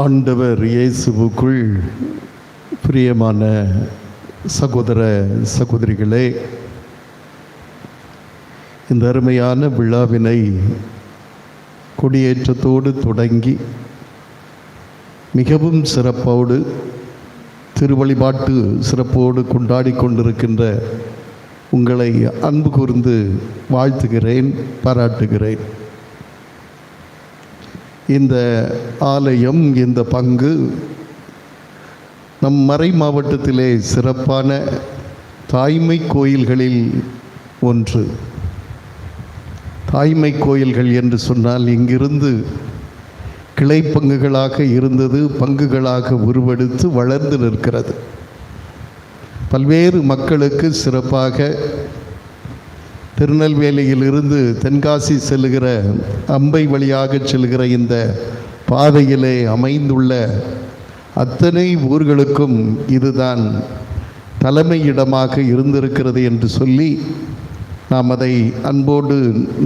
ஆண்டவர் இயேசுவுக்குள் பிரியமான சகோதர சகோதரிகளே, இந்த அருமையான விழாவினை கொடியேற்றத்தோடு தொடங்கி மிகவும் சிறப்போடு திருவழிபாட்டு சிறப்போடு கொண்டாடி கொண்டிருக்கின்ற உங்களை அன்பு கூர்ந்து வாழ்த்துகிறேன், பாராட்டுகிறேன். இந்த ஆலயம், இந்த பங்கு நம் மறை மாவட்டத்திலே சிறப்பான தாய்மை கோயில்களில் ஒன்று. தாய்மை கோயில்கள் என்று சொன்னால் இங்கிருந்து கிளை பங்குகளாக இருந்தது பங்குகளாக உருவெடுத்து வளர்ந்து நிற்கிறது. பல்வேறு மக்களுக்கு சிறப்பாக திருநெல்வேலியிலிருந்து தென்காசி செல்லுகிற அம்பை வழியாக செல்கிற இந்த பாதையிலே அமைந்துள்ள அத்தனை ஊர்களுக்கும் இதுதான் தலைமையிடமாக இருந்திருக்கிறது என்று சொல்லி நாம் அதை அன்போடு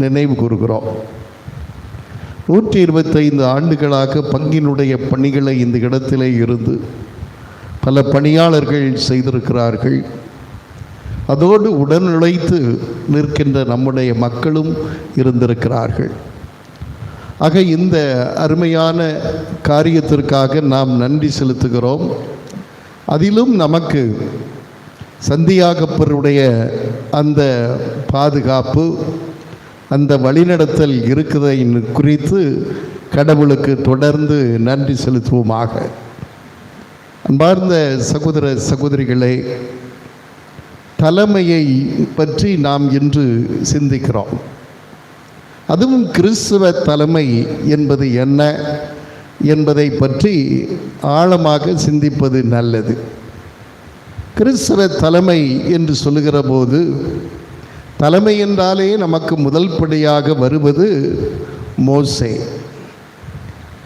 நினைவு கூறுகிறோம். 125 ஆண்டுகளாக பங்கினுடைய பணிகளை இந்த இடத்திலே இருந்து பல பணியாளர்கள் செய்திருக்கிறார்கள். அதோடு உடனுழைத்து நிற்கின்ற நம்முடைய மக்களும் இருந்திருக்கிறார்கள். ஆக இந்த அருமையான காரியத்திற்காக நாம் நன்றி செலுத்துகிறோம். அதிலும் நமக்கு சந்தியாகப்பருடைய அந்த பாதுகாப்பு, அந்த வழிநடத்தல் இருக்கிறதை குறித்து கடவுளுக்கு தொடர்ந்து நன்றி செலுத்துவோமாக. அன்பார்ந்த சகோதர சகோதரிகளே, தலைமையை பற்றி நாம் இன்று சிந்திக்கிறோம். அதுவும் கிறிஸ்துவ தலைமை என்பது என்ன என்பதை பற்றி ஆழமாக சிந்திப்பது நல்லது. கிறிஸ்துவ தலைமை என்று சொல்லுகிற போது தலைமை என்றாலே நமக்கு முதல் படியாக வருவது மோசே.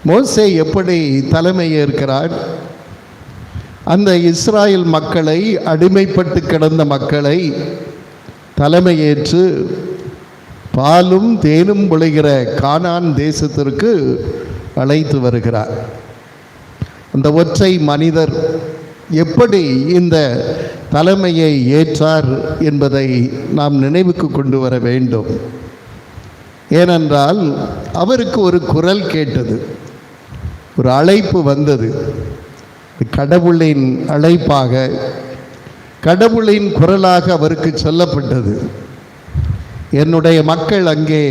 மோசே எப்படி தலைமை ஏற்கிறார்? அந்த இஸ்ராயேல் மக்களை, அடிமைப்பட்டு கிடந்த மக்களை தலைமையேற்று பாலும் தேனும் பொழிகிற கானான் தேசத்திற்கு அழைத்து வருகிறார். அந்த ஒற்றை மனிதர் எப்படி இந்த தலைமையை ஏற்றார் என்பதை நாம் நினைவுக்கு கொண்டு வர வேண்டும். ஏனென்றால் அவருக்கு ஒரு குரல் கேட்டது, ஒரு அழைப்பு வந்தது. கடவுளின் அழைப்பாக, கடவுளின் குரலாக அவருக்கு சொல்லப்பட்டது. என்னுடைய மக்கள் அங்கே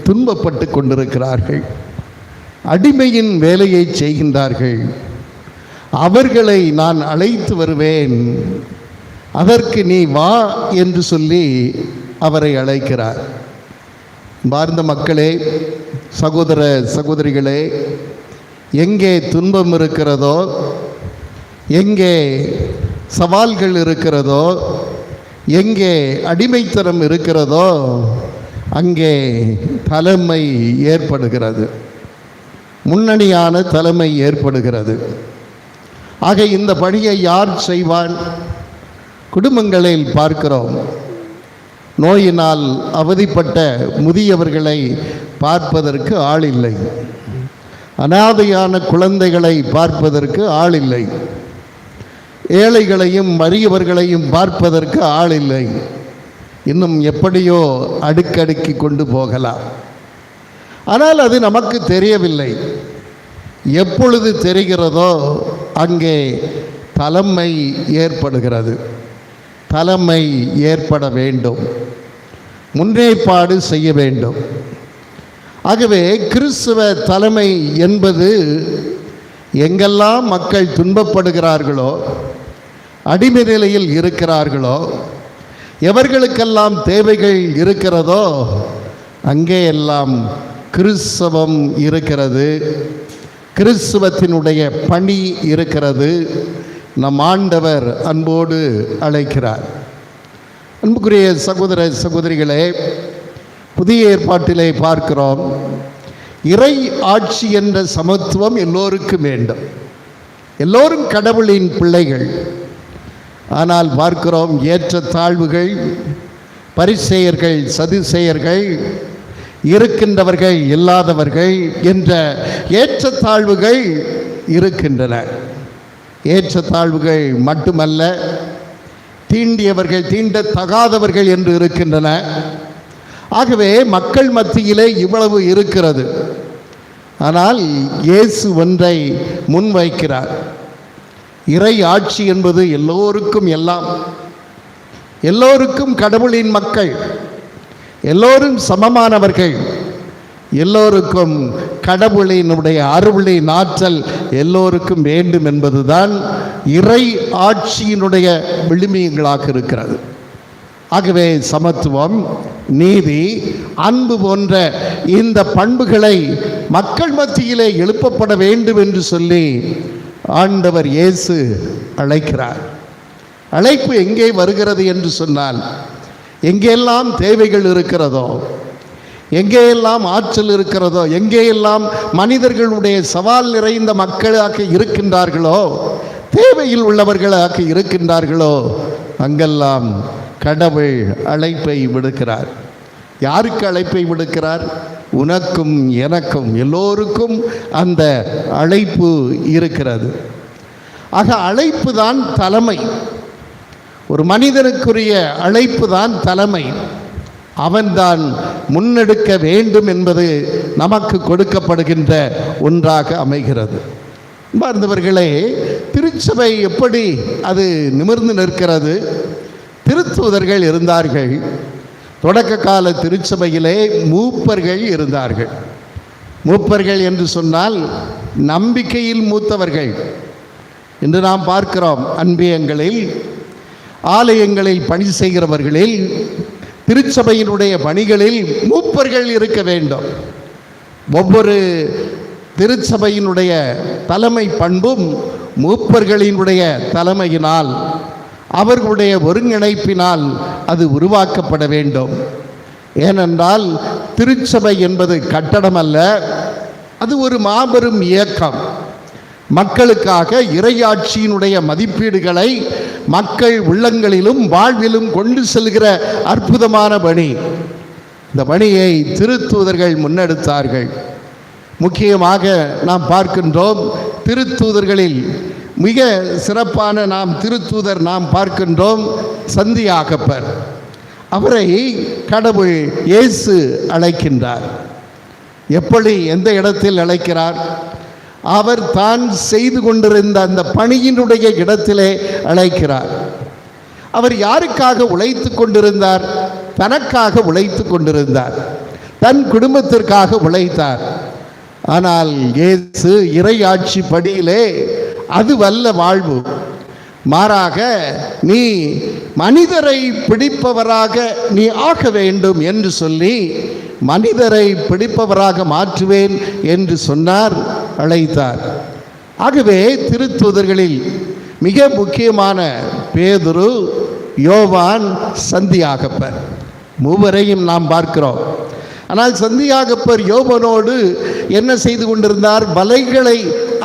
துன்பப்பட்டு கொண்டிருக்கிறார்கள், அடிமையின் வேலையை செய்கின்றார்கள், அவர்களை நான் அழைத்து வருவேன், அதற்கு நீ வா என்று சொல்லி அவரை அழைக்கிறார். பார்ந்த மக்களே, சகோதர சகோதரிகளே, எங்கே துன்பம் இருக்கிறதோ, எங்கே சவால்கள் இருக்கிறதோ, எங்கே அடிமைத்தனம் இருக்கிறதோ, அங்கே தலைமை ஏற்படுகிறது, முன்னணியான தலைமை ஏற்படுகிறது. ஆக இந்த பணியை யார் செய்வான்? குடும்பங்களில் பார்க்கிறோம், நோயினால் அவதிப்பட்ட முதியவர்களை பார்ப்பதற்கு ஆள் இல்லை, அனாதையான குழந்தைகளை பார்ப்பதற்கு ஆள் இல்லை, ஏழைகளையும் வறியவர்களையும் பார்ப்பதற்கு ஆள் இல்லை. இன்னும் எப்படியோ அடுக்கடுக்கி கொண்டு போகலாம். ஆனால் அது நமக்கு தெரியவில்லை. எப்பொழுது தெரிகிறதோ அங்கே தலைமை ஏற்படுகிறது. தலைமை ஏற்பட வேண்டும், முன்னேற்பாடு செய்ய வேண்டும். ஆகவே கிறிஸ்துவ தலைமை என்பது எங்கெல்லாம் மக்கள் துன்பப்படுகிறார்களோ, அடிமை நிலையில் இருக்கிறார்களோ, எவர்களுக்கெல்லாம் தேவைகள் இருக்கிறதோ, அங்கே எல்லாம் கிறிஸ்தவம் இருக்கிறது, கிறிஸ்துவத்தினுடைய பணி இருக்கிறது. நம் ஆண்டவர் அன்போடு அழைக்கிறார். அன்புக்குரிய சகோதர சகோதரிகளே, புதிய ஏற்பாட்டிலே பார்க்கிறோம், இறை ஆட்சி என்ற சமத்துவம் எல்லோருக்கும் வேண்டும். எல்லோரும் கடவுளின் பிள்ளைகள். ஆனால் பார்க்கிறோம், ஏற்ற தாழ்வுகள், பரிசேயர்கள், சதுசேயர்கள், இருக்கின்றவர்கள் இல்லாதவர்கள் என்ற ஏற்றத்தாழ்வுகள் இருக்கின்றன. ஏற்றத்தாழ்வுகள் மட்டுமல்ல, தீண்டியவர்கள், தீண்டத்தகாதவர்கள் என்று இருக்கின்றன. ஆகவே மக்கள் மத்தியிலே இவ்வளவு இருக்கிறது. ஆனால் இயேசு ஒன்றை முன்வைக்கிறார். இறை ஆட்சி என்பது எல்லோருக்கும் எல்லாம், எல்லோருக்கும் கடவுளின் மக்கள், எல்லோரும் சமமானவர்கள், எல்லோருக்கும் கடவுளினுடைய அருளின் ஆற்றல் எல்லோருக்கும் வேண்டும் என்பதுதான் இறை ஆட்சியினுடைய விழுமியங்களாக இருக்கிறது. ஆகவே சமத்துவம், நீதி, அன்பு போன்ற இந்த பண்புகளை மக்கள் மத்தியிலே எழுப்பப்பட வேண்டும் என்று சொல்லி ஆண்டவர் இயேசு அழைக்கிறார். அழைப்பு எங்கே வருகிறது என்று சொன்னால், எங்கெல்லாம் தேவைகள் இருக்கிறதோ, எங்கேயெல்லாம் ஆற்றல் இருக்கிறதோ, எங்கேயெல்லாம் மனிதர்களுடைய சவால் நிறைந்த மக்களாக இருக்கின்றார்களோ, தேவையில் உள்ளவர்களாக இருக்கின்றார்களோ, அங்கெல்லாம் கடவுள் அழைப்பை விடுக்கிறார். யாருக்கு அழைப்பை விடுக்கிறார்? உனக்கும் எனக்கும் எல்லோருக்கும் அந்த அழைப்பு இருக்கிறது. ஆக அழைப்பு தான் தலைமை. ஒரு மனிதனுக்குரிய அழைப்பு தான் தலைமை. அவன்தான் முன்னெடுக்க வேண்டும் என்பது நமக்கு கொடுக்கப்படுகின்ற ஒன்றாக அமைகிறது. பார்ந்தவர்களே, திருச்சபை எப்படி அது நிமிர்ந்து நிற்கிறது? திருத்தூதர்கள் இருந்தார்கள். தொடக்க கால திருச்சபையிலே மூப்பர்கள் இருந்தார்கள். மூப்பர்கள் என்று சொன்னால் நம்பிக்கையில் மூத்தவர்கள் என்று நாம் பார்க்கிறோம். அன்பியங்களில், ஆலயங்களில் பணி செய்கிறவர்களில், திருச்சபையினுடைய பணிகளில் மூப்பர்கள் இருக்க வேண்டும். ஒவ்வொரு திருச்சபையினுடைய தலைமை பண்பும் மூப்பர்களினுடைய தலைமையினால், அவர்களுடைய ஒருங்கிணைப்பினால் அது உருவாக்கப்பட வேண்டும். ஏனென்றால் திருச்சபை என்பது கட்டடம் அல்ல, அது ஒரு மாபெரும் இயக்கம். மக்களுக்காக இறையாட்சியினுடைய மதிப்பீடுகளை மக்கள் உள்ளங்களிலும் வாழ்விலும் கொண்டு செல்கிற அற்புதமான பணி. இந்த பணியை திருத்தூதர்கள் முன்னெடுத்தார்கள். முக்கியமாக நாம் பார்க்கின்றோம், திருத்தூதர்களில் மிக சிறப்பான திருத்தூதர் நாம் பார்க்கின்றோம் சந்தியாகப்பர். அவரை கடவுள் இயேசு அழைக்கின்றார். எப்படி, எந்த இடத்தில் அழைக்கிறார்? அவர் தான் செய்து கொண்டிருந்த அந்த பணியினுடைய இடத்திலே அழைக்கிறார். அவர் யாருக்காக உழைத்து கொண்டிருந்தார்? தனக்காக உழைத்து கொண்டிருந்தார், தன் குடும்பத்திற்காக உழைத்தார். ஆனால் இயேசு இறையாட்சி படியிலே அது வல்ல வாழ்வு. மாறாக நீ மனிதரை பிடிப்பவராக நீ ஆக வேண்டும் என்று சொல்லி மனிதரை பிடிப்பவராக மாற்றுவேன் என்று சொன்னார், அழைத்தார். ஆகவே திருத்தூதர்களில் மிக முக்கியமான பேதுரு, யோவான், சந்தியாகப்பர் மூவரையும் நாம் பார்க்கிறோம். ஆனால் சந்தியாகப்பர் யோவானோடு என்ன செய்து கொண்டிருந்தார்? வலைகளை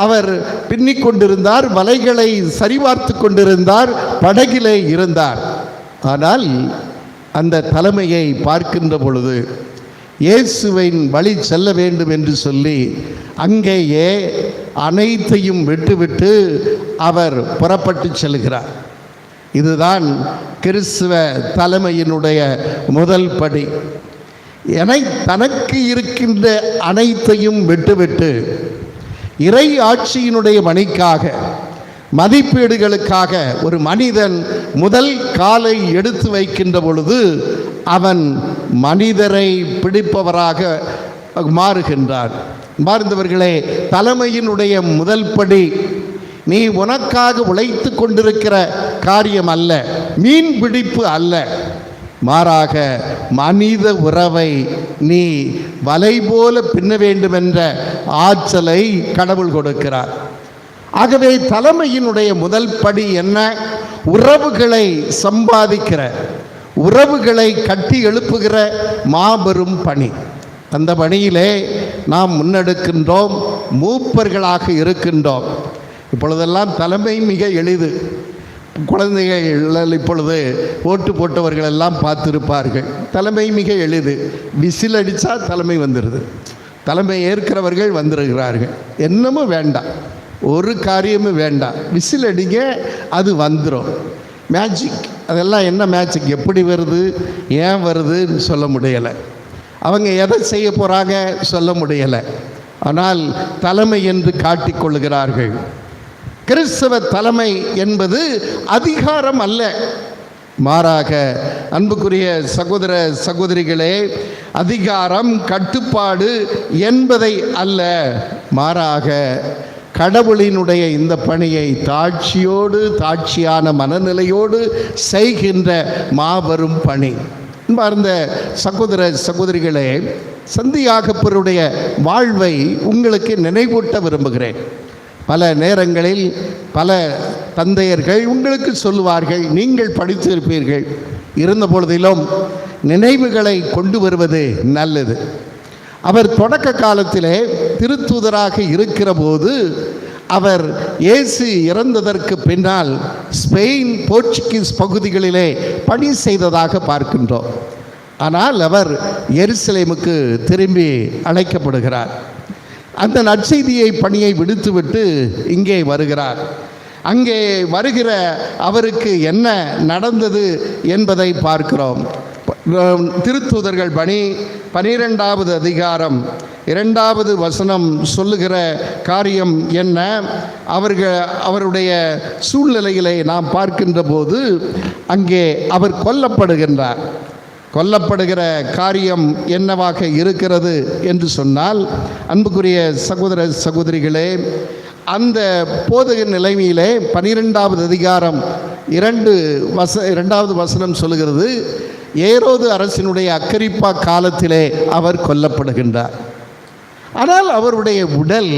அவர் பின்னிக் கொண்டிருந்தார், வலைகளை சரிபார்த்து கொண்டிருந்தார், படகிலே இருந்தார். ஆனால் அந்த தலைமையை பார்க்கின்ற பொழுது இயேசுவின் வழி செல்ல வேண்டும் என்று சொல்லி அங்கேயே அனைத்தையும் விட்டுவிட்டு அவர் புறப்பட்டு செல்கிறார். இதுதான் கிறிஸ்துவ தலைமையினுடைய முதல் படி. தனக்கு இருக்கின்ற அனைத்தையும் விட்டுவிட்டு இறை ஆட்சியினுடைய பணிக்காக, மதிப்பீடுகளுக்காக ஒரு மனிதன் முதல் காலை எடுத்து வைக்கின்ற பொழுது அவன் மனிதரை பிடிப்பவராக மாறுகின்றார். பார்ந்தவர்களே, தலைமையினுடைய முதல் படி நீ உனக்காக உழைத்து கொண்டிருக்கிற காரியம் அல்ல, மீன் பிடிப்பு அல்ல, மாறாக மனித உறவை நீ வலை போல பின்ன வேண்டும் என்ற ஆற்றலை கடவுள் கொடுக்கிறார். ஆகவே தலைமையினுடைய முதல் படி என்ன? உறவுகளை சம்பாதிக்கிற, உறவுகளை கட்டி எழுப்புகிற மாபெரும் பணி. அந்த பணியிலே நாம் முன்னெடுக்கின்றோம், மூப்பர்களாக இருக்கின்றோம். இப்பொழுதெல்லாம் தலைமை மிக எளிது. குழந்தைகள் இப்பொழுது ஓட்டு போட்டவர்கள் எல்லாம் பார்த்திருப்பார்கள். தலைமை மிக எளிது. விசில் அடித்தா தலைமை வந்துடுது, தலைமை ஏற்கிறவர்கள் வந்துடுகிறார்கள். என்னமோ வேண்டாம், ஒரு காரியமும் வேண்டாம், விசில் அடிங்க, அது வந்துடும். மேஜிக், அதெல்லாம் என்ன மேஜிக், எப்படி வருது, ஏன் வருதுன்னு சொல்ல முடியலை. அவங்க எதை செய்ய போகிறாங்க சொல்ல முடியலை. ஆனால் தலைமை என்று காட்டிக்கொள்கிறார்கள். கிறிஸ்தவ தலைமை என்பது அதிகாரம் அல்ல, மாறாக அன்புக்குரிய சகோதர சகோதரிகளே, அதிகாரம் கட்டுப்பாடு என்பதை அல்ல, மாறாக கடவுளினுடைய இந்த பணியை தாட்சியான மனநிலையோடு செய்கின்ற மாபெரும் பணி. அன்பார்ந்த சகோதர சகோதரிகளே, சந்தியாகப்பருடைய வாழ்வை உங்களுக்கு நினைவூட்ட விரும்புகிறேன். பல நேரங்களில் பல தந்தையர்கள் உங்களுக்கு சொல்லுவார்கள், நீங்கள் படித்திருப்பீர்கள், இருந்த பொழுதிலும் நினைவுகளை கொண்டு வருவது நல்லது. அவர் தொடக்க காலத்திலே திருத்தூதராக இருக்கிற போது அவர் இயேசு இறந்ததற்கு பின்னால் ஸ்பெயின், போர்ச்சுகீஸ் பகுதிகளிலே பணி செய்ததாக பார்க்கின்றோம். ஆனால் அவர் எருசலேமுக்கு திரும்பி அழைக்கப்படுகிறார். அந்த நற்செய்தியை பணியை விடுத்துவிட்டு இங்கே வருகிறார். அங்கே வருகிற அவருக்கு என்ன நடந்தது என்பதை பார்க்கிறோம். திருத்தூதர்கள் பணி 12வது அதிகாரம் 2வது வசனம் சொல்லுகிற காரியம் என்ன? அவருடைய சூழ்நிலையிலே நாம் பார்க்கின்ற போது அங்கே அவர் கொல்லப்படுகிற காரியம் என்னவாக இருக்கிறது என்று சொன்னால், அன்புக்குரிய சகோதர சகோதரிகளே, அந்த போதக நிலைமையிலே 12வது அதிகாரம் 2வது வசனம் சொல்லுகிறது, ஏரோது அரசினுடைய அக்கரிப்பா காலத்திலே அவர் கொல்லப்படுகின்றார். ஆனால் அவருடைய உடல்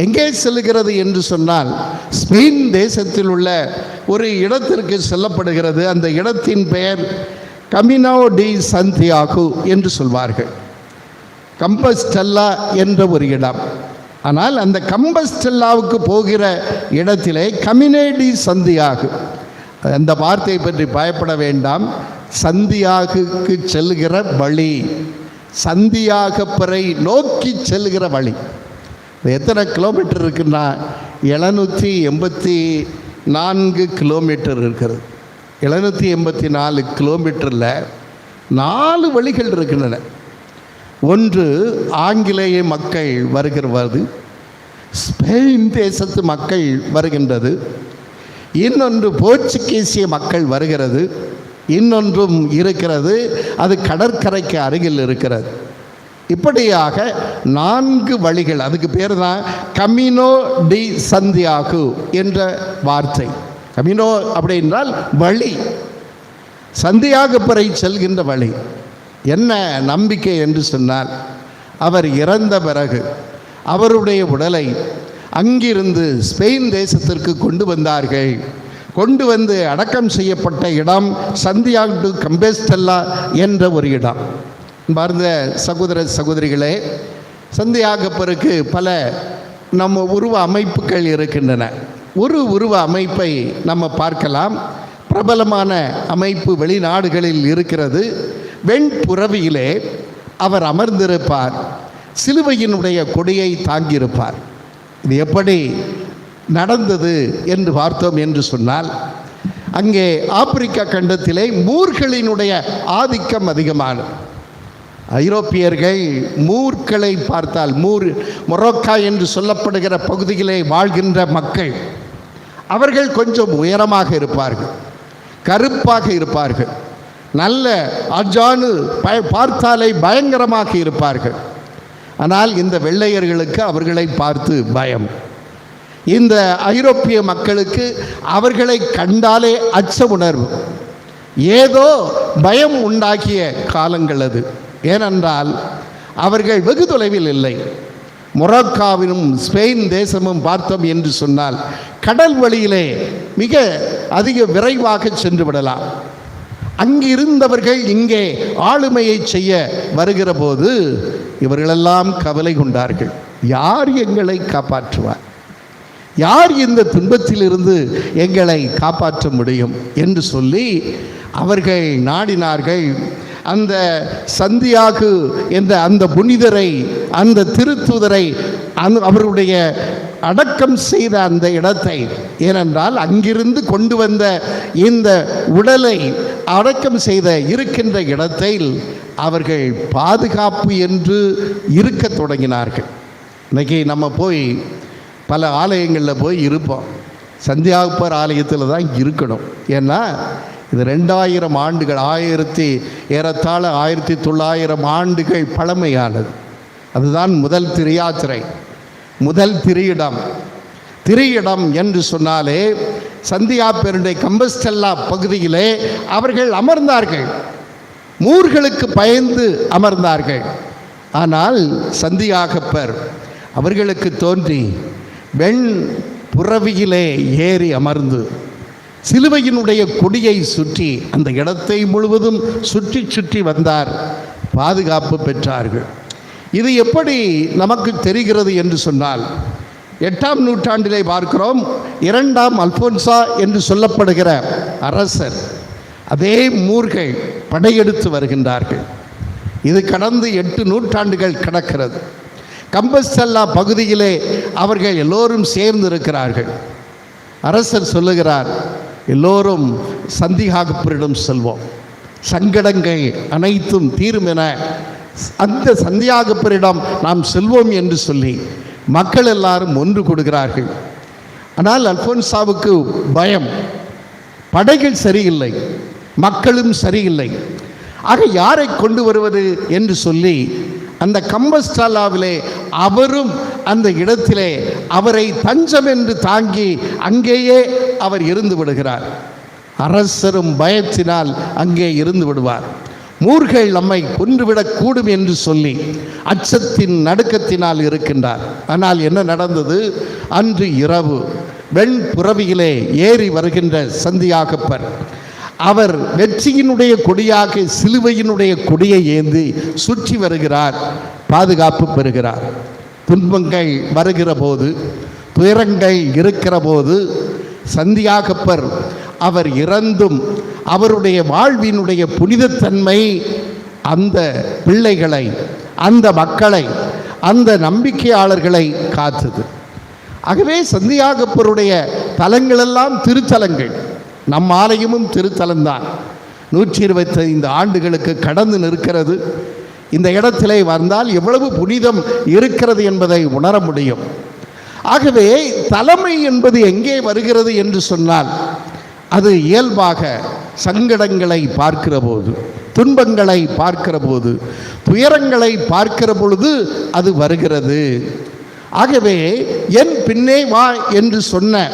எங்கே செல்லுகிறது என்று சொன்னால், ஸ்பெயின் தேசத்தில் உள்ள ஒரு இடத்திற்கு செல்லப்படுகிறது. அந்த இடத்தின் பெயர் கமினோ டி சந்தியாகு என்று சொல்வார்கள். கம்பஸ்டெல்லா என்ற ஒரு இடம். ஆனால் அந்த கம்பஸ்டெல்லாவுக்கு போகிற இடத்திலே கமினோ டி சந்தியாகு, அந்த வார்த்தையை பற்றி பயப்பட வேண்டாம், சந்தியாகுக்கு செல்லுகிற வழி, சந்தியாகப்பரை நோக்கி செல்லுகிற வழி. எத்தனை கிலோமீட்டர் இருக்குன்னா 784 கிலோமீட்டர் இருக்கிறது. 784 கிலோமீட்டரில் 4 வழிகள் இருக்கின்றன. ஒன்று ஆங்கிலேய மக்கள் வருகிறது, ஸ்பெயின் தேசத்து மக்கள் வருகின்றது, இன்னொன்று போர்ச்சுகீசிய மக்கள் வருகிறது, இன்னொன்றும் இருக்கிறது, அது கடற்கரைக்கு அருகில் இருக்கிறது. இப்படியாக 4 வழிகள். அதுக்கு பேர் தான் கமினோ டி சந்தியாகு என்ற வார்த்தை. கமினோ அப்படி என்றால் வழி, சந்தியாகப்பரை செல்கின்ற வழி. என்ன நம்பிக்கை என்று சொன்னால், அவர் இறந்த பிறகு அவருடைய உடலை அங்கிருந்து ஸ்பெயின் தேசத்திற்கு கொண்டு வந்தார்கள். கொண்டு வந்து அடக்கம் செய்யப்பட்ட இடம் சந்தியாகு டு கம்பஸ்டெல்லா என்ற ஒரு இடம். பார்ந்த சகோதர சகோதரிகளே, சந்தியாகப்பருக்கு பல நம்ம உருவ அமைப்புகள் இருக்கின்றன. ஒரு உருவ அமைப்பை நம்ம பார்க்கலாம். பிரபலமான அமைப்பு வெளிநாடுகளில் இருக்கிறது. வெண்புறவியிலே அவர் அமர்ந்திருப்பார், சிலுவையினுடைய கொடியை தாங்கியிருப்பார். இது எப்படி நடந்தது என்று பார்த்தோம் என்று சொன்னால், அங்கே ஆப்பிரிக்கா கண்டத்திலே மூர்களினுடைய ஆதிக்கம் அதிகமானது. ஐரோப்பியர்கள் மூர்களை பார்த்தால், மொரோக்கா என்று சொல்லப்படுகிற பகுதியிலே வாழ்கின்ற மக்கள், அவர்கள் கொஞ்சம் உயரமாக இருப்பார்கள், கருப்பாக இருப்பார்கள், நல்ல அஜானு பார்த்தாலே பயங்கரமாக இருப்பார்கள். ஆனால் இந்த வெள்ளையர்களுக்கு அவர்களை பார்த்து பயம். இந்த ஐரோப்பிய மக்களுக்கு அவர்களை கண்டாலே அச்ச உணர்வு, ஏதோ பயம் உண்டாக்கிய காலங்கள் அது. ஏனென்றால் அவர்கள் வெகு தொலைவில் இல்லை. மொரோக்காவிலும் ஸ்பெயின் தேசமும் பார்த்தோம் என்று சொன்னால் கடல் வழியிலே மிக அதிக விரைவாக சென்று விடலாம். அங்கிருந்தவர்கள் இங்கே ஆளுமையை செய்ய வருகிற போது இவர்களெல்லாம் கவலை கொண்டார்கள். யார் எங்களை காப்பாற்றுவார், யார் இந்த துன்பத்திலிருந்து எங்களை காப்பாற்ற முடியும் என்று சொல்லி அவர்கள் நாடினார்கள். அந்த சந்தியாகு என்ற அந்த புனிதரை, அந்த திருத்தூதரை அவருடைய அடக்கம் செய்த அந்த இடத்தை, ஏனென்றால் அங்கிருந்து கொண்டு வந்த இந்த உடலை அடக்கம் செய்த இருக்கின்ற இடத்தில் அவர்கள் பாதுகாப்பு என்று இருக்க தொடங்கினார்கள். இன்றைக்கி நம்ம போய் பல ஆலயங்களில் போய் இருப்போம். சந்தியாகப்பர் ஆலயத்தில் தான் இருக்கணும். ஏன்னா இது 2000 ஆண்டுகள், ஏறத்தாழ 1900 ஆண்டுகள் பழமையானது. அதுதான் முதல் திரையாத்திரை, முதல் திரையிடம் என்று சொன்னாலே சந்தியாகப்பருடைய கம்பஸ்டெல்லா பகுதியிலே அவர்கள் அமர்ந்தார்கள். மூர்களுக்கு பயந்து அமர்ந்தார்கள். ஆனால் சந்தியாகப்பர் அவர்களுக்கு தோன்றி வெண் புறவியிலே ஏறி அமர்ந்து சிலுவையினுடைய கொடியை சுற்றி அந்த இடத்தை முழுவதும் சுற்றி சுற்றி வந்தார். பாதுகாப்பு பெற்றார்கள். இது எப்படி நமக்கு தெரிகிறது என்று சொன்னால், 8ஆம் நூற்றாண்டிலே பார்க்கிறோம். 2ஆம் அல்போன்சா என்று சொல்லப்படுகிற அரசர் அதே மூர்கள் படையெடுத்து வருகின்றார்கள். இது கடந்து 8 நூற்றாண்டுகள் கடக்கிறது. கம்பஸ்டெல்லா பகுதியிலே அவர்கள் எல்லோரும் சேர்ந்து இருக்கிறார்கள். அரசர் சொல்லுகிறார், எல்லோரும் சந்தியாகப்பரிடம் செல்வோம், சங்கடங்கள் அனைத்தும் தீரும் என அந்த சந்தியாகப்பரிடம் நாம் செல்வோம் என்று சொல்லி மக்கள் எல்லாரும் ஒன்று கொடுக்கிறார்கள். ஆனால் அல்போன்சாவுக்கு பயம், படைகள் சரியில்லை, மக்களும் சரியில்லை. ஆக யாரை கொண்டு வருவது என்று சொல்லி அந்த கம்பஸ்டெல்லாவிலே அவரும் அந்த இடத்திலே அவரை தஞ்சம் என்று தாங்கி அங்கேயே அவர் இருந்து விடுகிறார். அரசரும் பயத்தினால் அங்கே இருந்து விடுவார். மூர்கள் நம்மை கொன்றுவிடக்கூடும் என்று சொல்லி அச்சத்தின் நடுக்கத்தினால் இருக்கின்றார். ஆனால் என்ன நடந்தது? அன்று இரவு வெண்புறவியிலே ஏறி வருகின்ற சந்தியாகப்பர் அவர் வெற்றியினுடைய கொடியாக சிலுவையினுடைய கொடியை ஏந்தி சுற்றி வருகிறார். பாதுகாப்பு பெறுகிறார். துன்பங்கள் வருகிற போது, துயரங்கள் இருக்கிற போது சந்தியாகப்பர் அவர் இறந்தும் அவருடைய வாழ்வினுடைய புனிதத்தன்மை அந்த பிள்ளைகளை, அந்த மக்களை, அந்த நம்பிக்கையாளர்களை காத்தது. ஆகவே சந்தியாகப்பருடைய தலங்களெல்லாம் திருத்தலங்கள். நம் ஆலயமும் திருத்தலம்தான். 125 ஆண்டுகளுக்கு கடந்து நிற்கிறது. இந்த இடத்திலே வந்தால் எவ்வளவு புனிதம் இருக்கிறது என்பதை உணர முடியும். ஆகவே தலைமை என்பது எங்கே வருகிறது என்று சொன்னால், அது இயல்பாக சங்கடங்களை பார்க்கிற போது, துன்பங்களை பார்க்கிற போது, துயரங்களை பார்க்கிற பொழுது அது வருகிறது. ஆகவே என் பின்னே வா என்று சொன்ன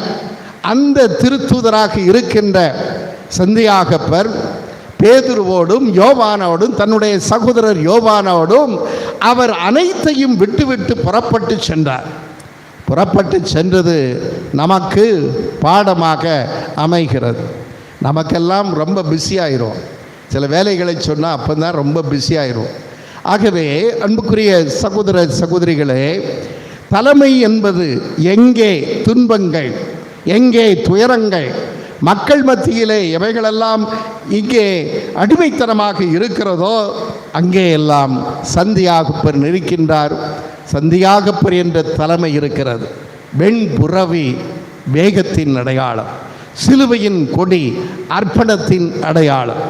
அந்த திருத்தூதராக இருக்கின்ற சந்தியாகப்பர் பேதுருவோடும் யோவானோடும் தன்னுடைய சகோதரர் யோவானோடும் அவர் அனைத்தையும் விட்டுவிட்டு புறப்பட்டு சென்றார். புறப்பட்டு சென்றது நமக்கு பாடமாக அமைகிறது. நமக்கெல்லாம் ரொம்ப பிஸியாயிரும். சில வேலைகளை சொன்னால் அப்போ தான் ரொம்ப பிஸியாயிரும். ஆகவே அன்புக்குரிய சகோதர சகோதரிகளே, தலைமை என்பது எங்கே துன்பங்கள், எங்கே துயரங்கள், மக்கள் மத்தியிலே எவைகளெல்லாம் இங்கே அடிமைத்தனமாக இருக்கிறதோ அங்கே எல்லாம் சந்தியாகப்பர் நிற்கின்றார். சந்தியாகப்பர் என்ற தலைமை இருக்கிறது. வெண்புறவி வேகத்தின் அடையாளம், சிலுவையின் கொடி அர்ப்பணத்தின் அடையாளம்.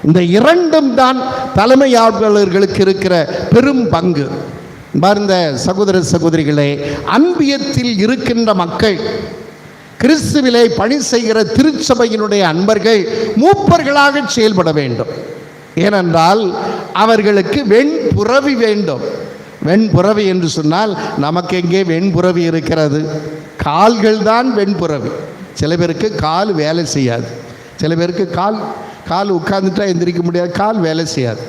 இந்த இரண்டும் தான் தலைமையாளர்களுக்கு இருக்கிற பெரும் பங்கு. பார்ந்த சகோதர சகோதரிகளே, அன்பியத்தில் இருக்கின்ற மக்கள், கிறிஸ்துவிலே பணி செய்கிற திருச்சபையினுடைய அன்பர்கள் மூப்பர்களாக செயல்பட வேண்டும். ஏனென்றால் அவர்களுக்கு வெண்புறவி வேண்டும். வெண்புறவி என்று சொன்னால் நமக்கு எங்கே வெண்புறவி இருக்கிறது? கால்கள் தான் வெண்புறவி. சில பேருக்கு கால் வேலை செய்யாது, சில பேருக்கு கால் உட்கார்ந்துட்டா எந்திரிக்க முடியாது, கால் வேலை செய்யாது.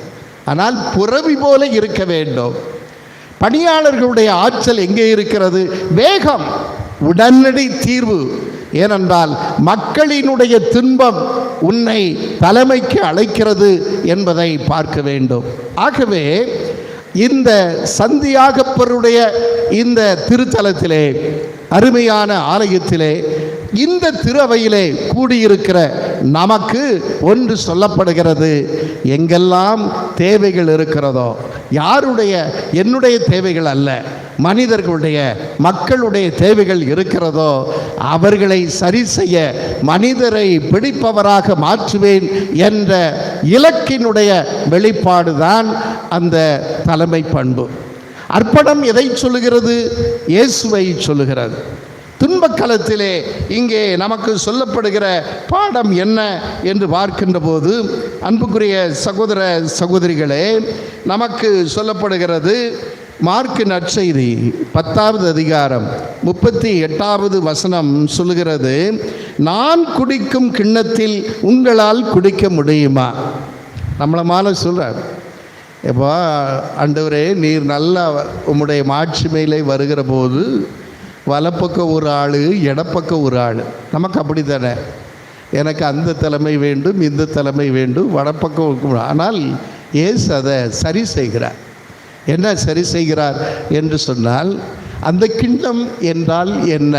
ஆனால் புறவி போல இருக்க வேண்டும். பணியாளர்களுடைய ஆற்றல் எங்கே இருக்கிறது? வேகம், உடனடி தீர்வு. ஏனென்றால் மக்களினுடைய துன்பம் உன்னை தலைமைக்கு அழைக்கிறது என்பதை பார்க்க வேண்டும். ஆகவே இந்த சந்தியாகப்பருடைய இந்த திருத்தலத்திலே, அருமையான ஆலயத்திலே, இந்த திருவையிலே கூடியிருக்கிற நமக்கு ஒன்று சொல்லப்படுகிறது. எங்கெல்லாம் தேவைகள் இருக்கிறதோ, யாருடைய என்னுடைய தேவைகள் அல்ல, மனிதர்களுடைய மக்களுடைய தேவைகள் இருக்கிறதோ அவர்களை சரி செய்ய மனிதரை பிடிப்பவராக மாற்றுவேன் என்ற இலக்கினுடைய வெளிப்பாடுதான் அந்த தலைமை பண்பு. அர்ப்பணம் எதை சொல்லுகிறது? இயேசுவை சொல்லுகிறது. துன்பக்காலத்திலே இங்கே நமக்கு சொல்லப்படுகிற பாடம் என்ன என்று பார்க்கின்ற போது, அன்புக்குரிய சகோதர சகோதரிகளே, நமக்கு சொல்லப்படுகிறது மார்க்கு நற்செய்தி 10வது அதிகாரம் 38வது வசனம் சொல்லுகிறது, நான் குடிக்கும் கிண்ணத்தில் உங்களால் குடிக்க முடியுமா? நம்மளை மாலை சொல்கிறார், எப்போ ஆண்டவரே நீர் நல்லா உம்முடைய மாட்சிமையிலே வருகிற போது வலப்பக்கம் ஒரு ஆள், இடப்பக்கம் ஒரு ஆள். நமக்கு அப்படி தானே, எனக்கு அந்த தலைமை வேண்டும், இந்த தலைமை வேண்டும், வடப்பக்கம். ஆனால் இயேசு அதை சரி செய்கிறார். என்ன சரி செய்கிறார் என்று சொன்னால், அந்த கிண்ணம் என்றால் என்ன?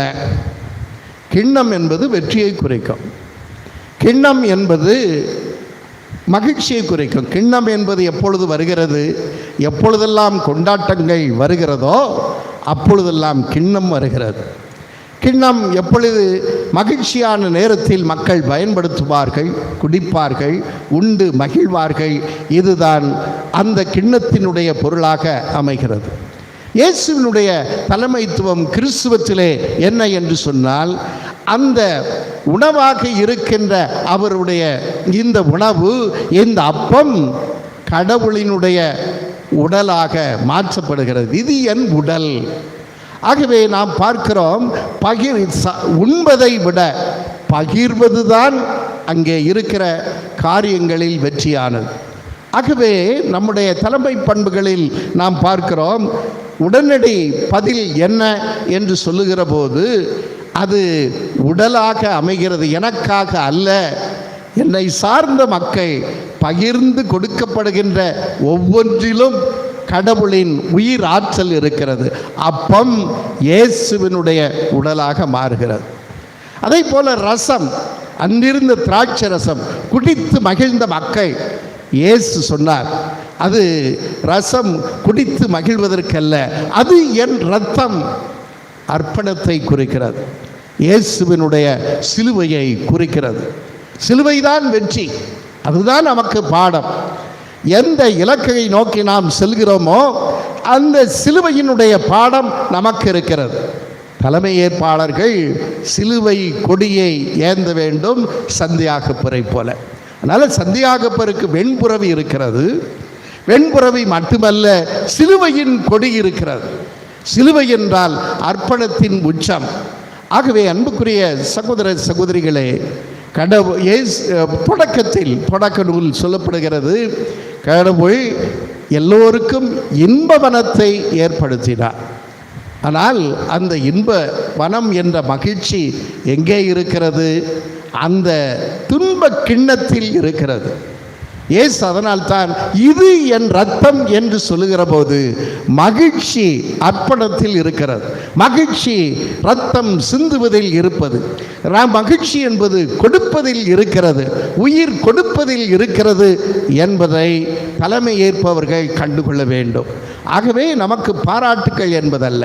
கிண்ணம் என்பது வெற்றியை குறைக்கும். கிண்ணம் என்பது மகிழ்ச்சியை குறைக்கும். கிண்ணம் என்பது எப்பொழுது வருகிறது? எப்பொழுதெல்லாம் கொண்டாட்டங்கள் வருகிறதோ அப்பொழுதெல்லாம் கிண்ணம் வருகிறது. கிண்ணம் எப்பொழுது மகிழ்ச்சியான நேரத்தில் மக்கள் பயன்படுத்துவார்கள், குடிப்பார்கள், உண்டு மகிழ்வார்கள். இதுதான் அந்த கிண்ணத்தினுடைய பொருளாக அமைகிறது. இயேசுவினுடைய தலைமைத்துவம் கிறிஸ்துவத்திலே என்ன என்று சொன்னால், அந்த உணவாக இருக்கின்ற அவருடைய இந்த உணவு, இந்த அப்பம் கடவுளினுடைய உடலாக மாற்றப்படுகிறது. இது என் உடல். ஆகவே நாம் பார்க்கிறோம், உண்பதை விட பகிர்வதுதான் அங்கே இருக்கிற காரியங்களில் வெற்றியானது. ஆகவே நம்முடைய தலைமை பண்புகளில் நாம் பார்க்கிறோம், உடனடி பதில் என்ன என்று சொல்லுகிற போது அது உடலாக அமைகிறது. எனக்காக அல்ல, என்னை சார்ந்த மக்கள் பகிர்ந்து கொடுக்கப்படுகின்ற ஒவ்வொன்றிலும் கடவுளின் உயிர் ஆற்றல் இருக்கிறது. அப்பம் இயேசுவினுடைய உடலாக மாறுகிறது. அதே போல ரசம், அன்றிருந்த திராட்சை ரசம் குடித்து மகிழ்ந்த மக்கள், இயேசு சொன்னார், அது ரசம் குடித்து மகிழ்வதற்கல்ல, அது என் இரத்தம். அர்ப்பணத்தை குறிக்கிறது. இயேசுவினுடைய சிலுவையை குறிக்கிறது. சிலுவைதான் வெற்றி. அதுதான் நமக்கு பாடம். எந்த இலக்கை நோக்கி நாம் செல்கிறோமோ அந்த சிலுவையினுடைய பாடம் நமக்கு இருக்கிறது. தலைமை ஏற்பாளர்கள் சிலுவை கொடியை ஏந்த வேண்டும், சந்தியாகப்பரை போல. அதனால் சந்தியாகப்பருக்கு வெண்புறவி இருக்கிறது. வெண்புறவி மட்டுமல்ல, சிலுவையின் கொடி இருக்கிறது. சிலுவை என்றால் அர்ப்பணத்தின் உச்சம். ஆகவே அன்புக்குரிய சகோதர சகோதரிகளே, தொடக்கத்தில் தொடக்க நூல் சொல்லப்படுகிறது, கடவுள் எல்லோருக்கும் இன்ப வனத்தை ஏற்படுத்தினார். ஆனால் அந்த இன்ப வனம் என்ற மகிழ்ச்சி எங்கே இருக்கிறது? அந்த துன்ப கிண்ணத்தில் இருக்கிறது. இயேசு அதனால்தான் இது என் இரத்தம் என்று சொல்லுகிற போது மகிழ்ச்சி அர்ப்பணத்தில் இருக்கிறது. மகிழ்ச்சி இரத்தம் சிந்துவதில் இருப்பது. மகிழ்ச்சி என்பது கொடுப்பதில் இருக்கிறது, உயிர் கொடுப்பதில் இருக்கிறது என்பதை தலைமை ஏற்பவர்கள் கண்டுகொள்ள வேண்டும். ஆகவே நமக்கு பாராட்டுக்கள் என்பதல்ல,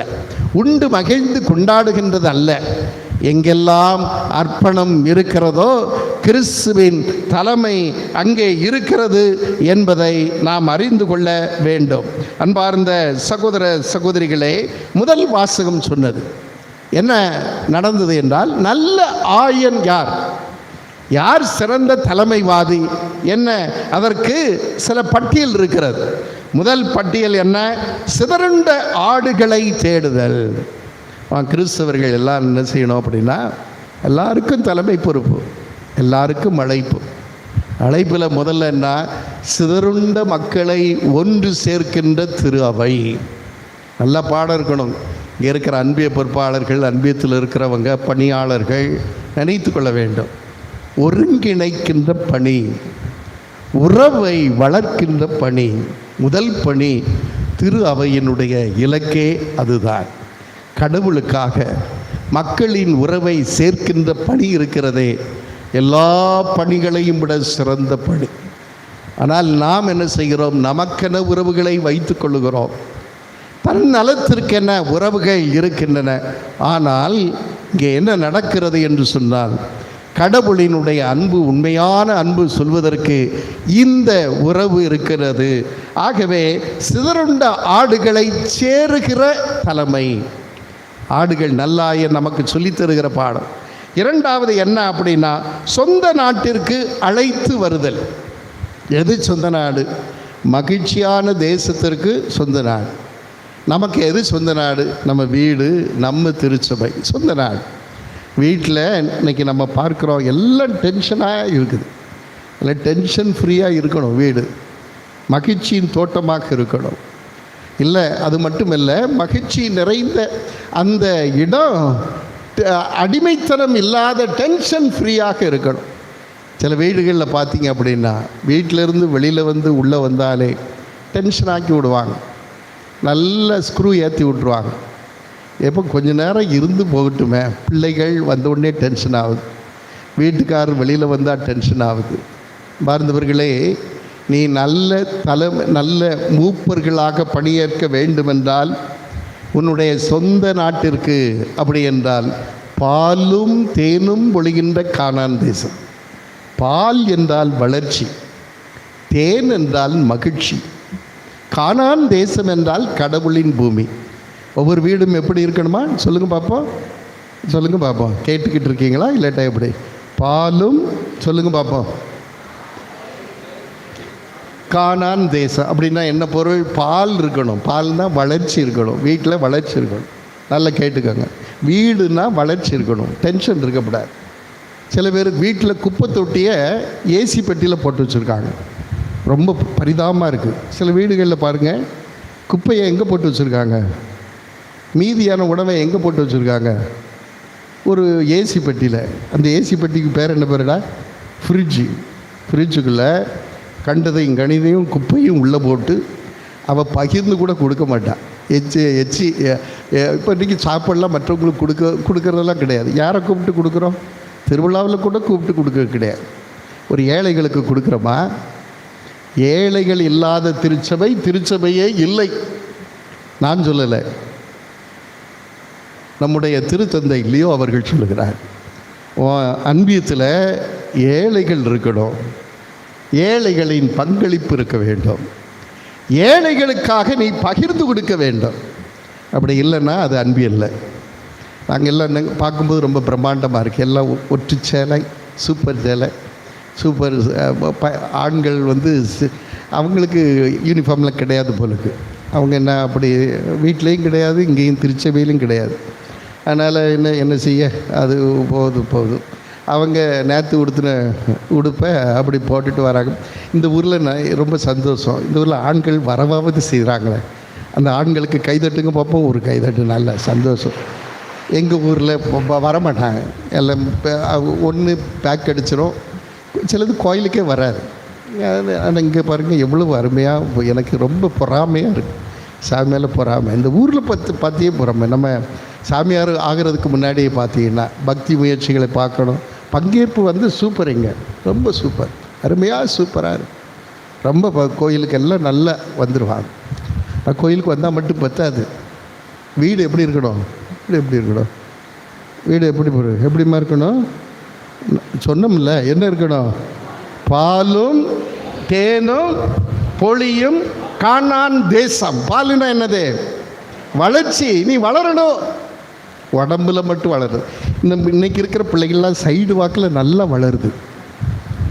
உண்டு மகிழ்ந்து கொண்டாடுகின்றது அல்ல. எங்கெல்லாம் அர்ப்பணம் இருக்கிறதோ கிறிஸ்துவின் தலைமை அங்கே இருக்கிறது என்பதை நாம் அறிந்து கொள்ள வேண்டும். அன்பார்ந்த சகோதர சகோதரிகளே, முதல் வாசகம் சொன்னது என்ன நடந்தது என்றால், நல்ல ஆயன் யார், யார் சிறந்த தலைமைவாதி என்ன, அதற்கு சில பட்டியல் இருக்கிறது. முதல் பட்டியல் என்ன? சிதறுண்ட ஆடுகளை தேடுதல். கிறிஸ்தவர்கள் எல்லாம் என்ன செய்யணும் அப்படின்னா, எல்லாருக்கும் தலைமை பொறுப்பு, எல்லாருக்கும் அழைப்பு. அழைப்பில் முதல்ல என்ன? சிதறுண்ட மக்களை ஒன்று சேர்க்கின்ற திரு அவை. நல்ல பாடம் இருக்கணும். இங்கே இருக்கிற அன்பிய பொறுப்பாளர்கள், அன்பியத்தில் இருக்கிறவங்க, பணியாளர்கள் நினைத்து கொள்ள வேண்டும். ஒருங்கிணைக்கின்ற பணி, உறவை வளர்க்கின்ற பணி, முதல் பணி திரு அவையினுடைய இலக்கே அதுதான். கடவுளுக்காக மக்களின் உறவை சேர்க்கின்ற பணி இருக்கிறதே, எல்லா பணிகளையும் விட சிறந்த பணி. ஆனால் நாம் என்ன செய்கிறோம்? நமக்கென உறவுகளை வைத்து கொள்ளுகிறோம். தன் நலத்திற்கென உறவுகள் இருக்கின்றன. ஆனால் இங்கே என்ன நடக்கிறது என்று சொன்னால், கடவுளினுடைய அன்பு, உண்மையான அன்பு சொல்வதற்கு இந்த உறவு இருக்கிறது. ஆகவே சிதறுண்ட ஆடுகளை சேருகிற தலைமை. ஆடுகள் நல்லாய நமக்கு சொல்லித் தருகிற பாடம். இரண்டாவது என்ன அப்படின்னா, சொந்த நாட்டிற்கு அழைத்து வருதல். எது சொந்த நாடு? மகிழ்ச்சியான தேசத்திற்கு சொந்த நாடு. நமக்கு எது சொந்த நாடு? நம்ம வீடு, நம்ம திருச்சபை சொந்த நாடு. வீட்டில் இன்றைக்கி நம்ம பார்க்குறோம், எல்லாம் டென்ஷனாக இருக்குது. இல்லை, டென்ஷன் ஃப்ரீயாக இருக்கணும். வீடு மகிழ்ச்சியின் தோட்டமாக இருக்கணும். இல்லை, அது மட்டும் இல்லை, மகிழ்ச்சி நிறைந்த அந்த இடம் அடிமைத்தனம் இல்லாத டென்ஷன் ஃப்ரீயாக இருக்கணும். சில வீடுகளில் பார்த்தீங்க அப்படின்னா, வீட்டிலேருந்து வெளியில் வந்து உள்ளே வந்தாலே டென்ஷன் ஆக்கி விடுவாங்க. நல்ல ஸ்க்ரூ ஏற்றி விட்ருவாங்க. எப்போ கொஞ்ச நேரம் இருந்து போகட்டுமே, பிள்ளைகள் வந்தவுடனே டென்ஷன் ஆகுது, வீட்டுக்காரர் வெளியில் வந்தால் டென்ஷன் ஆகுது. பார்ந்தவர்களே, நீ நல்ல மூப்பர்களாக பணியேற்க வேண்டுமென்றால் உன்னுடைய சொந்த நாட்டிற்கு, அப்படி என்றால் பாலும் தேனும் பொழிகின்ற கானான் தேசம். பால் என்றால் வளர்ச்சி, தேன் என்றால் மகிழ்ச்சி, கானான் தேசம் என்றால் கடவுளின் பூமி. ஒவ்வொரு வீடும் எப்படி இருக்கணுமா? சொல்லுங்கள் பார்ப்போம், சொல்லுங்கள் பார்ப்போம். கேட்டுக்கிட்டு இருக்கீங்களா இல்லாட்டா எப்படி? பாலும், சொல்லுங்கள் பார்ப்போம். கானான் தேசம் அப்படின்னா என்ன பொருள்? பால் இருக்கணும். பால்னா வளர்ச்சி இருக்கணும், வீட்டில் வளர்ச்சி இருக்கணும். நல்லா கேட்டுக்கோங்க. வீடுனா வளர்ச்சி இருக்கணும், டென்ஷன் இருக்கக்கூடாது. சில பேர் வீட்டில் குப்பை தொட்டியை ஏசி பெட்டியில் போட்டு வச்சுருக்காங்க. ரொம்ப பரிதாபமாக இருக்குது. சில வீடுகளில் பாருங்கள், குப்பையை எங்கே போட்டு வச்சுருக்காங்க? மீதியான உணவை எங்கே போட்டு வச்சுருக்காங்க? ஒரு ஏசி பெட்டியில். அந்த ஏசி பெட்டிக்கு பேர் என்ன பேருடா? ஃப்ரிட்ஜு. ஃப்ரிட்ஜுக்குள்ளே கண்டதையும் கணிதையும் குப்பையும் உள்ளே போட்டு அவள் பகிர்ந்து கூட கொடுக்க மாட்டாள். எச்சி இப்போ இன்றைக்கி சாப்பாடெலாம் மற்றவங்களுக்கு கொடுக்கறதெல்லாம் கிடையாது. யாரை கூப்பிட்டு கொடுக்குறோம்? திருவிழாவில் கூட கூப்பிட்டு கொடுக்க கிடையாது. ஒரு ஏழைகளுக்கு கொடுக்குறோமா? ஏழைகள் இல்லாத திருச்சபையே இல்லை. நான் சொல்லலை, நம்முடைய திருத்தந்தை இல்லையோ அவர்கள் சொல்லுகிறார். அன்பியத்தில் ஏழைகள் இருக்கணும், ஏழைகளின் பங்களிப்பு இருக்க வேண்டும், ஏழைகளுக்காக நீ பகிர்ந்து கொடுக்க வேண்டும். அப்படி இல்லைன்னா அது அன்பியல்ல. நாங்கள் எல்லாம் பார்க்கும்போது ரொம்ப பிரம்மாண்டமாக இருக்குது. எல்லாம் ஒற்று சேலை, சூப்பர் சேலை, சூப்பர் ஆண்கள் வந்து அவங்களுக்கு யூனிஃபார்மில் கிடையாது போலுக்கு. அவங்க என்ன அப்படி வீட்லேயும் கிடையாது, இங்கேயும் திருச்சபையிலும் கிடையாது. அதனால் என்ன செய்ய, அது போகுது. அவங்க நேற்று உடுத்தின உடுப்பை அப்படி போட்டுட்டு வராங்க. இந்த ஊரில் ரொம்ப சந்தோஷம். இந்த ஊரில் ஆண்கள் வரவாவது செய்கிறாங்களே, அந்த ஆண்களுக்கு கைதட்டுங்க பார்ப்போம். ஒரு கைதட்டு, நல்ல சந்தோஷம். எங்கள் ஊரில் வரமாட்டாங்க. எல்லாம் ஒன்று பேக் அடிச்சிடும், சிலது கோயிலுக்கே வராது. ஆனால் இங்கே பாருங்கள் எவ்வளோ அருமையாக, எனக்கு ரொம்ப பொறாமையாக இருக்குது. சாமியால் பொறாமை. இந்த ஊரில் பார்த்தியே பொறாமை. நம்ம சாமியார் ஆகிறதுக்கு முன்னாடியே பார்த்தீங்கன்னா பக்தி முயற்சிகளை பார்க்கணும். பங்கேற்பு வந்து சூப்பர், இங்கே ரொம்ப சூப்பர், அருமையாக சூப்பராக இருக்குது. ரொம்ப கோயிலுக்கு எல்லாம் நல்லா வந்துடுவாங்க. கோயிலுக்கு வந்தால் மட்டும் பத்தாது, வீடு எப்படி இருக்கணும்? வீடு எப்படிமா இருக்கணும்? சொன்னோம்ல, என்ன இருக்கணும்? பாலும் தேனும் பொழியும் கானான் தேசம். பாலுனா என்னது? வளர்ச்சி. நீ வளரணும், உடம்புல மட்டும் வளருது. இன்னைக்கு இருக்கிற பிள்ளைகள்லாம் சைடு வாக்கில் நல்லா வளருது,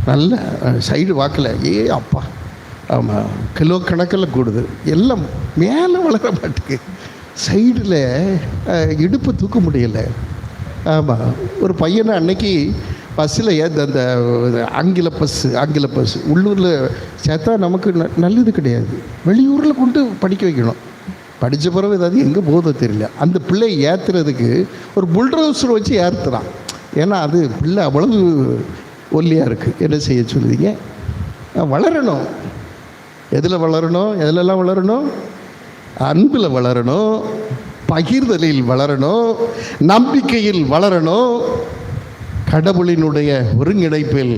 நல்ல சைடு வாக்கில். அப்பா, ஆமாம், கிலோ கணக்கில் கூடுது. எல்லாம் மேலே வளர மாட்டேங்குது, சைடில் இடுப்பு தூக்க முடியலை. ஆமாம், ஒரு பையனை அன்னைக்கு பஸ்ஸில் அந்த ஆங்கில பஸ்ஸு உள்ளூரில் சேர்த்தா நமக்கு நல்லது கிடையாது. வெளியூரில் கொண்டு படிக்க வைக்கணும். படித்த பிறகு ஏதாவது எங்கே போதோ தெரியல. அந்த பிள்ளை ஏற்றுறதுக்கு ஒரு புல்டோசர் வச்சு ஏற்றுறான். ஏன்னா அது பிள்ளை அவ்வளவு ஒல்லியாக இருக்குது. என்ன செய்ய சொல்லுவீங்க? வளரணும். எதில் வளரணும்? எதிலெல்லாம் வளரணும்? அன்பில் வளரணும், பகிர்தலில் வளரணும், நம்பிக்கையில் வளரணும், கடவுளினுடைய ஒருங்கிணைப்பில்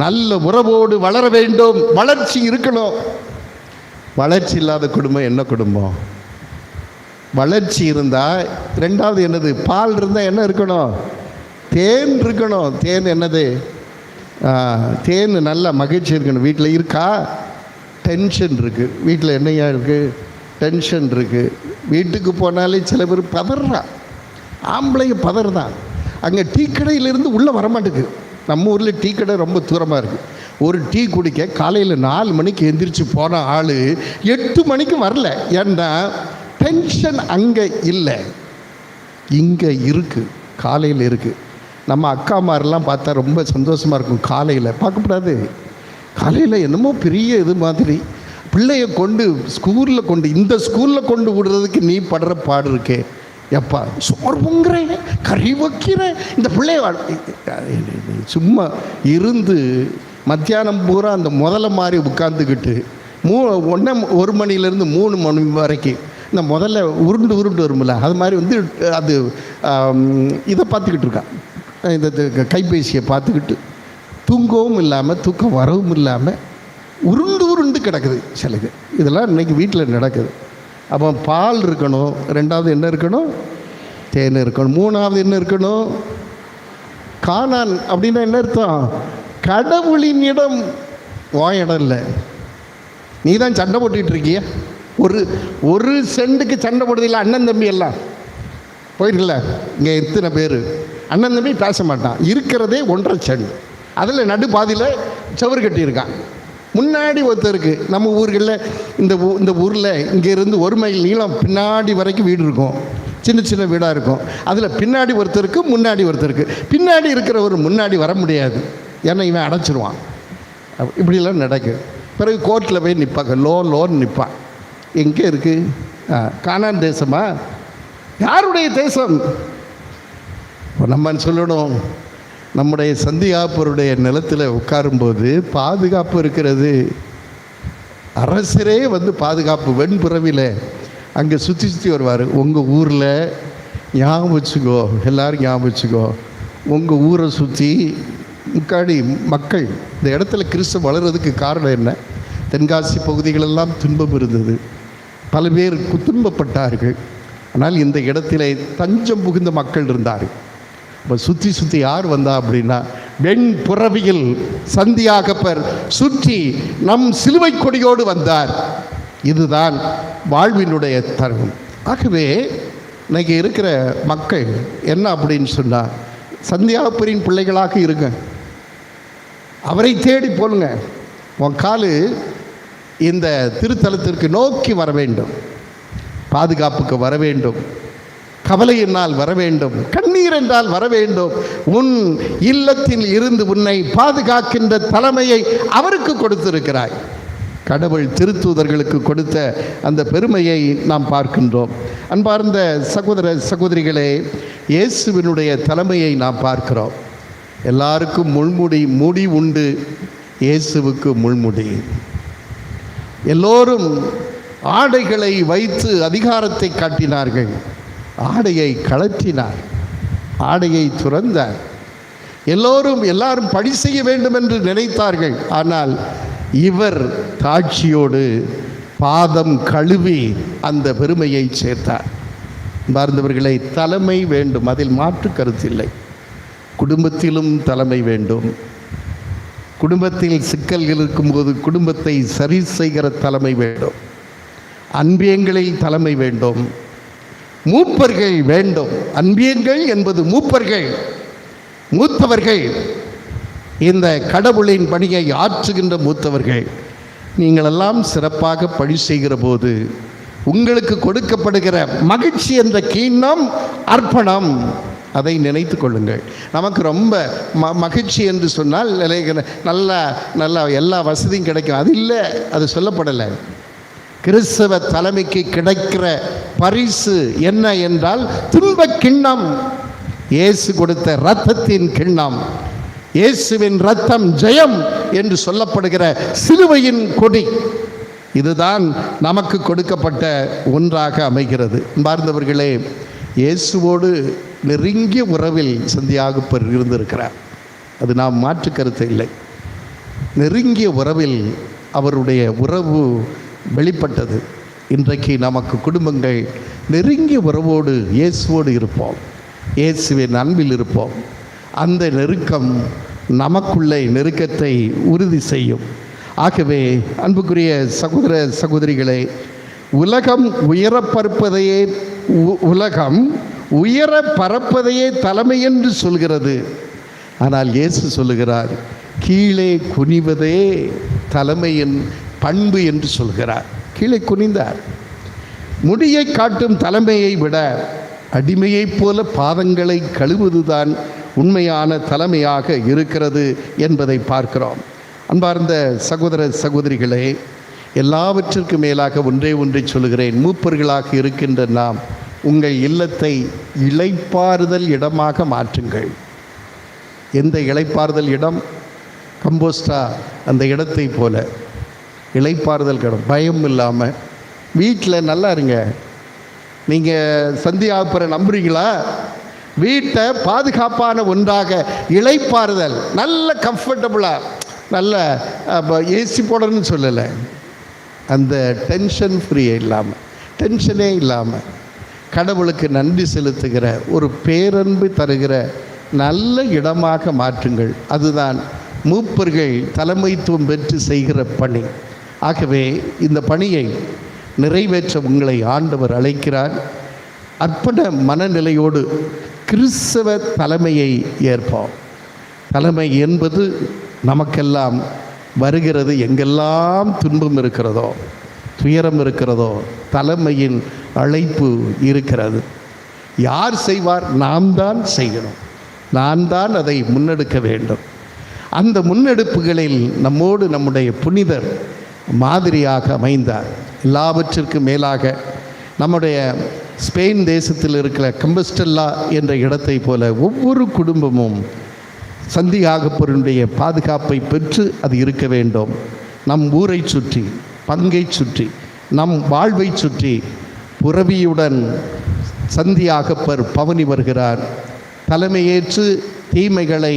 நல்ல உறவோடு வளர வேண்டும். வளர்ச்சி இருக்கணும். வளர்ச்சி இல்லாத குடும்பம் என்ன குடும்பம்? வளர்ச்சி இருந்தால், ரெண்டாவது என்னது, பால் இருந்தால் என்ன இருக்கணும், தேன் இருக்கணும். தேன் என்னது, தேன் நல்ல மகிழ்ச்சி இருக்கணும். வீட்டில் இருக்கா, டென்ஷன் இருக்குது. வீட்டில் என்னையா இருக்குது, டென்ஷன் இருக்குது. வீட்டுக்கு போனாலே சில பேர் பதறான், ஆம்பளைங்க பதறதான். அங்கே டீ கடையிலேருந்து உள்ளே வரமாட்டேங்குது. நம்ம ஊரில் டீ கடை ரொம்ப தூரமாக இருக்குது. ஒரு டீ குடிக்க காலையில் 4 மணிக்கு எந்திரிச்சு போன ஆள் 8 மணிக்கு வரல. ஏன்னா டென்ஷன் அங்கே இல்லை, இங்கே இருக்குது, காலையில் இருக்குது. நம்ம அக்காமாரெலாம் பார்த்தா ரொம்ப சந்தோஷமாக இருக்கும். காலையில் பார்க்கக்கூடாது, காலையில் என்னமோ பெரிய இது மாதிரி பிள்ளைய கொண்டு ஸ்கூலில் கொண்டு, இந்த ஸ்கூலில் கொண்டு விடுறதுக்கு நீ படுற பாடு இருக்கே எப்பா, சோறு பொங்குறேன், கறி வைக்கிறேன், இந்த பிள்ளைய சும்மா இருந்து மத்தியானம் பூரா அந்த முதல்ல மாதிரி உட்காந்துக்கிட்டு 1 மணிலேருந்து 3 மணி வரைக்கும் இந்த முதல்ல உருண்டு வரும்ல, அது மாதிரி வந்து அது இதை பார்த்துக்கிட்டு இருக்கான், இந்த கைபேசியை பார்த்துக்கிட்டு தூங்கவும் இல்லாமல் தூக்கம் வரவும் இல்லாமல் உருண்டு கிடக்குது சிலது. இதெல்லாம் இன்றைக்கி வீட்டில் நடக்குது. அப்போ பால் இருக்கணும், ரெண்டாவது என்ன இருக்கணும், தேன் இருக்கணும், மூணாவது என்ன இருக்கணும், கானான். அப்படின்னா என்ன அர்த்தம், கடவுளின் இடம், உன் இடம் இல்லை. நீ தான் சண்டை போட்டுக்கிட்டு இருக்கிய, ஒரு சென்ட்டுக்கு சண்டை போடுறதில்லை. அண்ணன் தம்பி எல்லாம் போயிருக்கல, இங்கே எத்தனை பேர் அண்ணன் தம்பி பேச மாட்டான், இருக்கிறதே 1.5 சென்ட், அதில் நடு பாதியில் சவறு கட்டியிருக்கான். முன்னாடி ஒருத்தருக்கு நம்ம ஊர்களில் இந்த ஊரில் இங்கேருந்து 1 மைல் நீளம் பின்னாடி வரைக்கும் வீடு இருக்கும், சின்ன வீடாக இருக்கும். அதில் பின்னாடி ஒருத்தருக்கு முன்னாடி ஒருத்தருக்கு, பின்னாடி இருக்கிறவர் முன்னாடி வர முடியாது, ஏன்னா இவன் அடைச்சிருவான். இப்படிலாம் நடக்குது. பிறகு கோர்ட்டில் போய் நிற்பாங்க, லோன் நிற்பான். எங்கே இருக்குது, கானான் தேசமா, யாருடைய தேசம்? நம்ம சொல்லணும், நம்முடைய சந்தியாப்பருடைய நிலத்தில் உட்காரும்போது பாதுகாப்பு இருக்கிறது. அரசரே வந்து பாதுகாப்பு வெண்புறவியில் அங்கே சுற்றி வருவார். உங்கள் ஊரில் ஞாபகம் வச்சுக்கோ, எல்லோரும் ஞாபகம் வச்சுக்கோ, உங்கள் ஊரை சுற்றி முக்காடி மக்கள் இந்த இடத்துல கிறிஸ்தவம் வளர்கிறதுக்கு காரணம் என்ன? தென்காசி பகுதிகளெல்லாம் துன்பம் இருந்தது, பல பேர் துன்பப்பட்டார்கள். ஆனால் இந்த இடத்திலே தஞ்சம் புகுந்த மக்கள் இருந்தார்கள். இப்போ சுற்றி யார் வந்தா அப்படின்னா, வெண் புறவியில் சந்தியாகப்பர் சுற்றி நம் சிலுவை கொடியோடு வந்தார். இதுதான் வாழ்வினுடைய தருணம். ஆகவே இன்னைக்கு இருக்கிற மக்கள் என்ன அப்படின்னு சொன்னால், சந்தியாகப்பரின் பிள்ளைகளாக இருங்க, அவரை தேடி போலுங்க. உன் காலு இந்த திருத்தலத்திற்கு நோக்கி வர வேண்டும், பாதுகாப்புக்கு வர வேண்டும், கவலை என்னால் வர வேண்டும், கண்ணீர் என்றால் வர வேண்டும். உன் இல்லத்தில் இருந்து உன்னை பாதுகாக்கின்ற தலைமையை அவருக்கு கொடுத்திருக்கிறாய். கடவுள் திருத்தூதர்களுக்கு கொடுத்த அந்த பெருமையை நாம் பார்க்கின்றோம். அன்பார்ந்த சகோதர சகோதரிகளே, இயேசுவினுடைய தலைமையை நாம் பார்க்கிறோம். எல்லாருக்கும் முடி உண்டு, இயேசுவுக்கு முள்முடி. எல்லோரும் ஆடைகளை வைத்து அதிகாரத்தை காட்டினார்கள். ஆடையை கழற்றினார், ஆடையை துறந்தார். எல்லாரும் பழி செய்ய வேண்டும் என்று நினைத்தார்கள். ஆனால் இவர் தாட்சியோடு பாதம் கழுவி அந்த பெருமையை சேர்த்தார். பார்ந்தவர்களை, தலைமை வேண்டும், அதில் மாற்று கருத்தில்லை. குடும்பத்திலும் தலைமை வேண்டும். குடும்பத்தில் சிக்கல்கள் இருக்கும்போது குடும்பத்தை சரி செய்கிற தலைமை வேண்டும். அன்பியங்களில் தலைமை வேண்டும், மூப்பர்கள் வேண்டும். அன்பியங்கள் என்பது மூப்பர்கள், மூத்தவர்கள், இந்த கடவுளின் பணியை ஆற்றுகின்ற மூத்தவர்கள். நீங்களெல்லாம் சிறப்பாக பணி செய்கிற போது உங்களுக்கு கொடுக்கப்படுகிற மகிழ்ச்சி என்ற கிண்ணம் அர்ப்பணம், அதை நினைத்து கொள்ளுங்கள். நமக்கு ரொம்ப மகிழ்ச்சி என்று சொன்னால் நல்ல எல்லா வசதியும் கிடைக்கும், அது இல்லை, அது சொல்லப்படலை. கிறிஸ்தவ தலைமைக்கு கிடைக்கிற பரிசு என்ன என்றால் துன்ப கிண்ணம், இயேசு கொடுத்த இரத்தத்தின் கிண்ணம், இயேசுவின் இரத்தம் ஜெயம் என்று சொல்லப்படுகிற சிலுவையின் கொடி. இதுதான் நமக்கு கொடுக்கப்பட்ட ஒன்றாக அமைகிறது. பார்ந்தவர்களே, இயேசுவோடு நெருங்கிய உறவில் சந்தியாகப்பர் இருந்திருக்கிறார், அது நாம் மாற்று கருத்து இல்லை. நெருங்கிய உறவில் அவருடைய உறவு வெளிப்பட்டது. இன்றைக்கு நமக்கு குடும்பங்கள் நெருங்கிய உறவோடு இயேசுவோடு இருப்போம், இயேசுவின் அன்பில் இருப்போம். அந்த நெருக்கம் நமக்குள்ளே நெருக்கத்தை உறுதி செய்யும். ஆகவே அன்புக்குரிய சகோதர சகோதரிகளே, உலகம் உயர பறப்பதையே தலைமை என்று சொல்கிறது. ஆனால் இயேசு சொல்லுகிறார், கீழே குனிவதே தலைமையின் பண்பு என்று சொல்கிறார். கீழே குனிந்தார். முடியை காட்டும் தலைமையை விட அடிமையைப் போல பாதங்களை கழுவுவதுதான் உண்மையான தலைமையாக இருக்கிறது என்பதை பார்க்கிறோம். அன்பார்ந்த சகோதர சகோதரிகளே, எல்லாவற்றிற்கும் மேலாக ஒன்றை சொல்லுகிறேன். மூப்பர்களாக இருக்கின்ற நாம் உங்கள் இல்லத்தை இளைப்பாறுதல் இடமாக மாற்றுங்கள். எந்த இளைப்பாறுதல் இடம்? கம்போஸ்டா அந்த இடத்தை போல இளைப்பாறுதல் இடம். பயம் இல்லாமல் வீட்டில் நல்லா இருங்க. நீங்கள் சந்தியாபுரம் நம்புறீங்களா? வீட்டை பாதுகாப்பான ஒன்றாக இளைப்பாறுதல், நல்ல கம்ஃபர்டபுளாக, நல்ல ஏசி போடணும்னு சொல்லலை, அந்த டென்ஷன் ஃப்ரீயே இல்லாமல், டென்ஷனே இல்லாமல் கடவுளுக்கு நன்றி செலுத்துகிற ஒரு பேரன்பு தருகிற நல்ல இடமாக மாற்றுங்கள். அதுதான் மூப்பர்கள் தலைமைத்துவம் பெற்று செய்கிற பணி. ஆகவே இந்த பணியை நிறைவேற்ற உங்களை ஆண்டவர் அழைக்கிறார். அர்ப்பண மனநிலையோடு கிறிஸ்தவ தலைமையை ஏற்போம். தலைமை என்பது நமக்கெல்லாம் வருகிறது. எங்கெல்லாம் துன்பம் இருக்கிறதோ, துயரம் இருக்கிறதோ, தலைமையின் அழைப்பு இருக்கிறது. யார் செய்வார்? நாம் தான் செய்யணும். நான் தான் அதை முன்னெடுக்க வேண்டும். அந்த முன்னெடுப்புகளில் நம்மோடு நம்முடைய புனிதர் மாதிரியாக அமைந்தார். எல்லாவற்றிற்கும் மேலாக நம்முடைய ஸ்பெயின் தேசத்தில் இருக்கிற கம்பஸ்டெல்லா என்ற இடத்தை போல ஒவ்வொரு குடும்பமும் சந்தியாகப்பருடைய பாதுகாப்பை பெற்று அது இருக்க வேண்டும். நம் ஊரை சுற்றி, பங்கை சுற்றி, நம் வாழ்வை சுற்றி புரவியுடன் சந்தியாகப்பர் பவனி வருகிறார். தலைமையேற்று தீமைகளை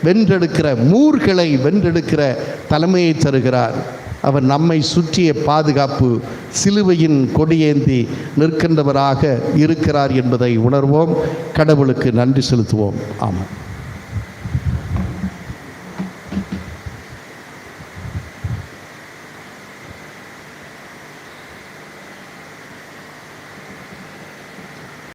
வென்றெடுக்கிற, மூர்களை வென்றெடுக்கிற தலைமையை தருகிறார். அவர் நம்மை சுற்றிய பாதுகாப்பு, சிலுவையின் கொடியேந்தி நிற்கின்றவராக இருக்கிறார் என்பதை உணர்வோம். கடவுளுக்கு நன்றி செலுத்துவோம். ஆமாம்.